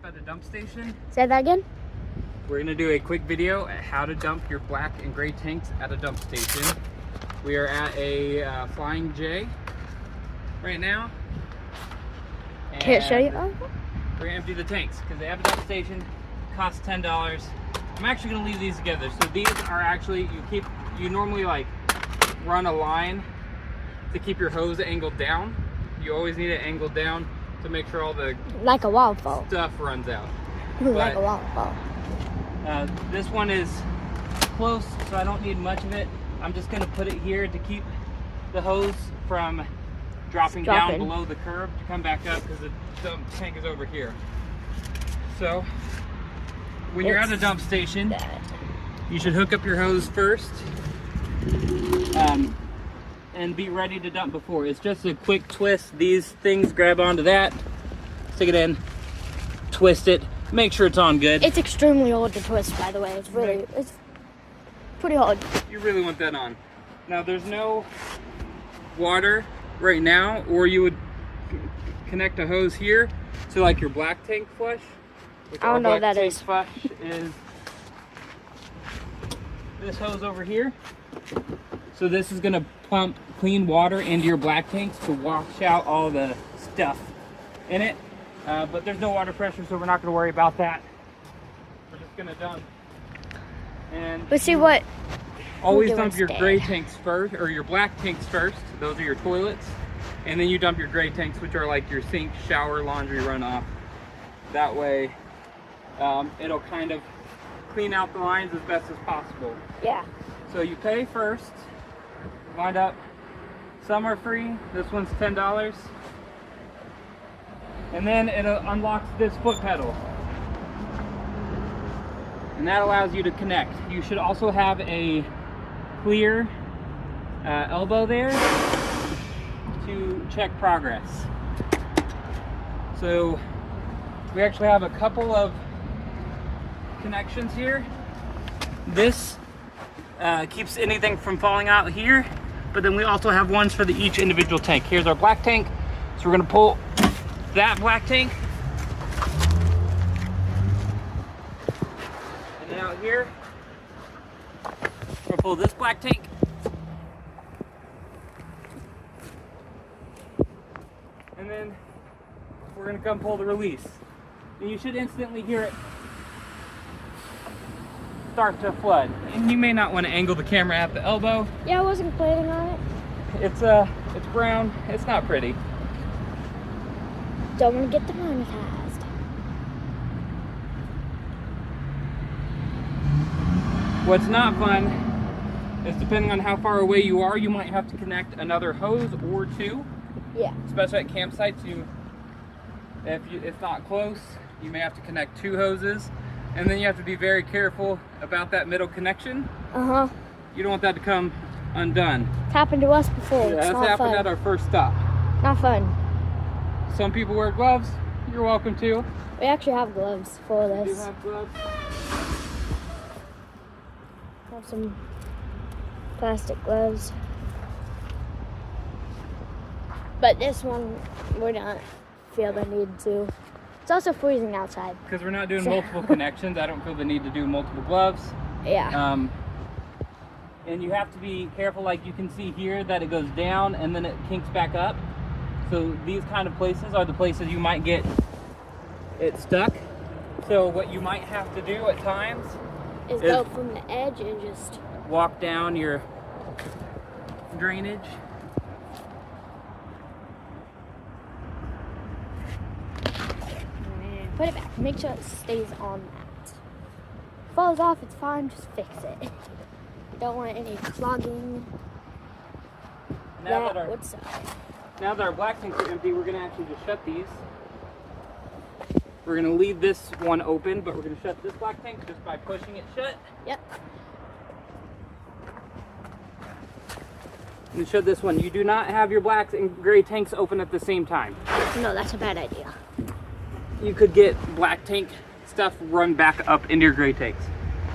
at a dump station. Say that again? We're gonna do a quick video at how to dump your black and gray tanks at a dump station. We are at a Flying J right now. Can't show you? We're gonna empty the tanks because they have a dump station, costs $10. I'm actually gonna leave these together. So these are actually, you normally like run a line to keep your hose angled down. You always need it angled down to make sure all the like a waterfall stuff runs out. like a waterfall. This one is close, so I don't need much of it. I'm just gonna put it here to keep the hose from dropping down below the curb to come back up because the dump tank is over here. So when you're at a dump station, you should hook up your hose first and be ready to dump before. It's just a quick twist. These things grab onto that, stick it in, twist it, make sure it's on good. It's extremely hard to twist, by the way. It's pretty hard. You really want that on. Now there's no water right now, or you would connect a hose here to like your black tank flush. I don't know what that is. Flush is this hose over here. So this is gonna pump clean water into your black tanks to wash out all the stuff in it. But there's no water pressure, so we're not gonna worry about that. We're just gonna dump. And let's see what. Always dump your gray tanks first, or your black tanks first. Those are your toilets. And then you dump your gray tanks, which are like your sink, shower, laundry runoff. That way, it'll kind of clean out the lines as best as possible. Yeah. So you pay first, wind up. Some are free. This one's $10. And then it unlocks this foot pedal. And that allows you to connect. You should also have a clear elbow there to check progress. So we actually have a couple of connections here. This keeps anything from falling out here, but then we also have ones for each individual tank. Here's our black tank. So we're gonna pull that black tank. And then out here, we're gonna pull this black tank. And then we're gonna come pull the release. And you should instantly hear it start to flood. And you may not want to angle the camera at the elbow. Yeah, I wasn't planning on it. It's brown. It's not pretty. Don't want to get demonetized. What's not fun is depending on how far away you are, you might have to connect another hose or two. Yeah. Especially at campsites, if it's not close, you may have to connect two hoses. And then you have to be very careful about that middle connection. Uh-huh. You don't want that to come undone. It's happened to us before. Yeah, it's that's not happened fun. at our first stop. Not fun. Some people wear gloves. You're welcome to. We actually have gloves for We do this. have gloves. Have some plastic gloves. But this one, we don't feel the need to. It's also freezing outside. Because we're not doing multiple connections, I don't feel the need to do multiple gloves. Yeah. And you have to be careful, like you can see here, that it goes down and then it kinks back up. So these kind of places are the places you might get it stuck. So what you might have to do at times is go from the edge and just walk down your drainage. and put it back. Make sure it stays on that. Falls off, it's fine, just fix it. Don't want any clogging. Now that our black tanks are empty, we're gonna actually just shut these. We're gonna leave this one open, but we're gonna shut this black tank just by pushing it shut. Yep. And shut this one. You do not have your black and gray tanks open at the same time. No, that's a bad idea. You could get black tank stuff run back up into your gray tanks.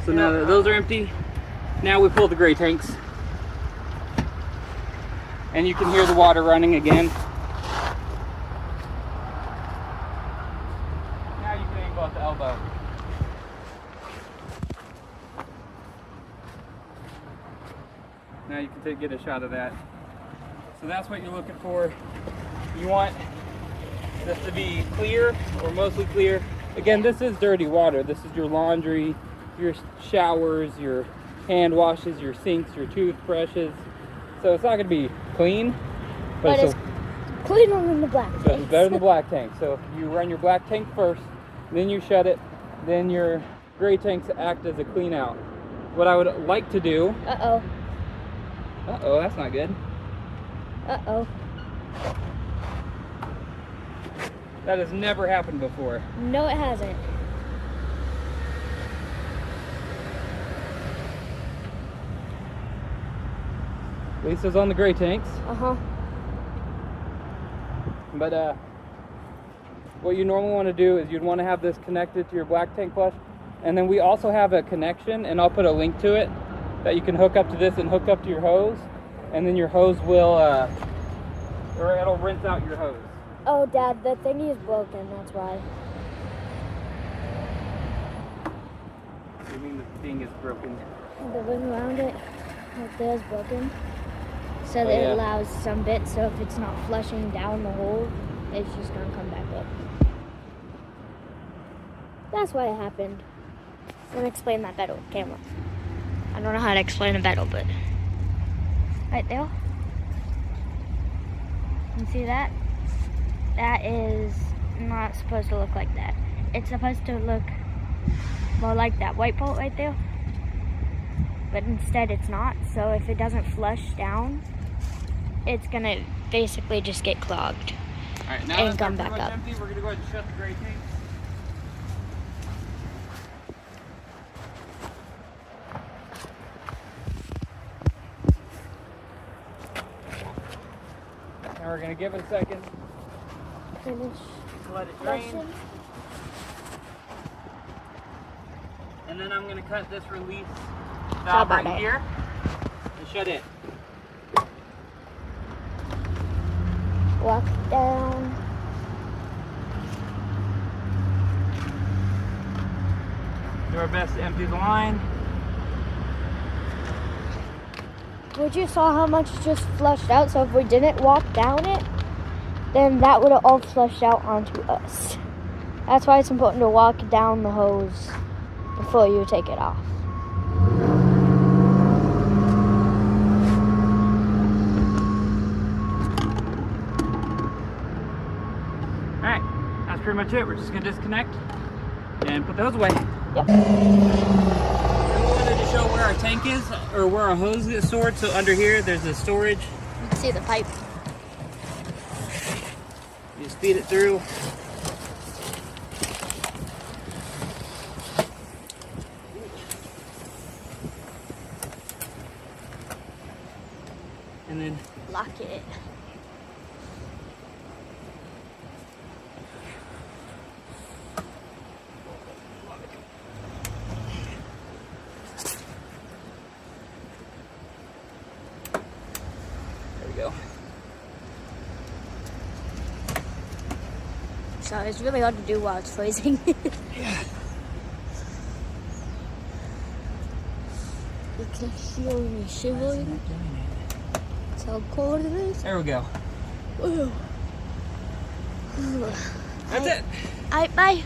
So now that those are empty, now we pull the gray tanks. And you can hear the water running again. Now you can about the elbow. Now you can get a shot of that. So that's what you're looking for. You want this to be clear or mostly clear. Again, this is dirty water. This is your laundry, your showers, your hand washes, your sinks, your toothbrushes. So it's not going to be clean, but it's cleaner than the black tank. It's better than the black tank. So you run your black tank first, then you shut it, then your gray tanks act as a clean out. What I would like to do... Uh-oh. Uh-oh, that's not good. Uh-oh. That has never happened before. No, it hasn't. Lisa's on the gray tanks. Uh-huh. But what you normally want to do is you'd want to have this connected to your black tank flush. And then we also have a connection, and I'll put a link to it, that you can hook up to this and hook up to your hose. And then your hose will, or it'll rinse out your hose. Oh, Dad, the thingy is broken, that's why. What do you mean the thing is broken? The ring around it, right there, is broken. So that it allows some bits, so if it's not flushing down the hole, it's just going to come back up. That's why it happened. Let me explain that better with camera. I don't know how to explain it better, but... Right there. You see that? That is not supposed to look like that. It's supposed to look more like that white bolt right there. But instead it's not. So if it doesn't flush down, it's gonna basically just get clogged. Alright, now and come back up. Empty, we're gonna go ahead and shut the gray tanks. And we're gonna give it a second. Finish. Let it drain. Flushing. And then I'm gonna cut this release valve right here and shut it. Walk down. Do our best to empty the line. We just saw how much just flushed out, so if we didn't walk down it, then that would have all flushed out onto us. That's why it's important to walk down the hose before you take it off. Alright, that's pretty much it. We're just gonna disconnect and put those away. Yep. We wanted to show where our tank is, or where our hose is stored. So under here, there's a storage. You can see the pipe. You just feed it through. And then Lock it. there we go. So it's really hard to do while it's freezing. Yeah. You can feel me shivering. That's how cold it is. There we go. Ooh. That's it. Alright, bye.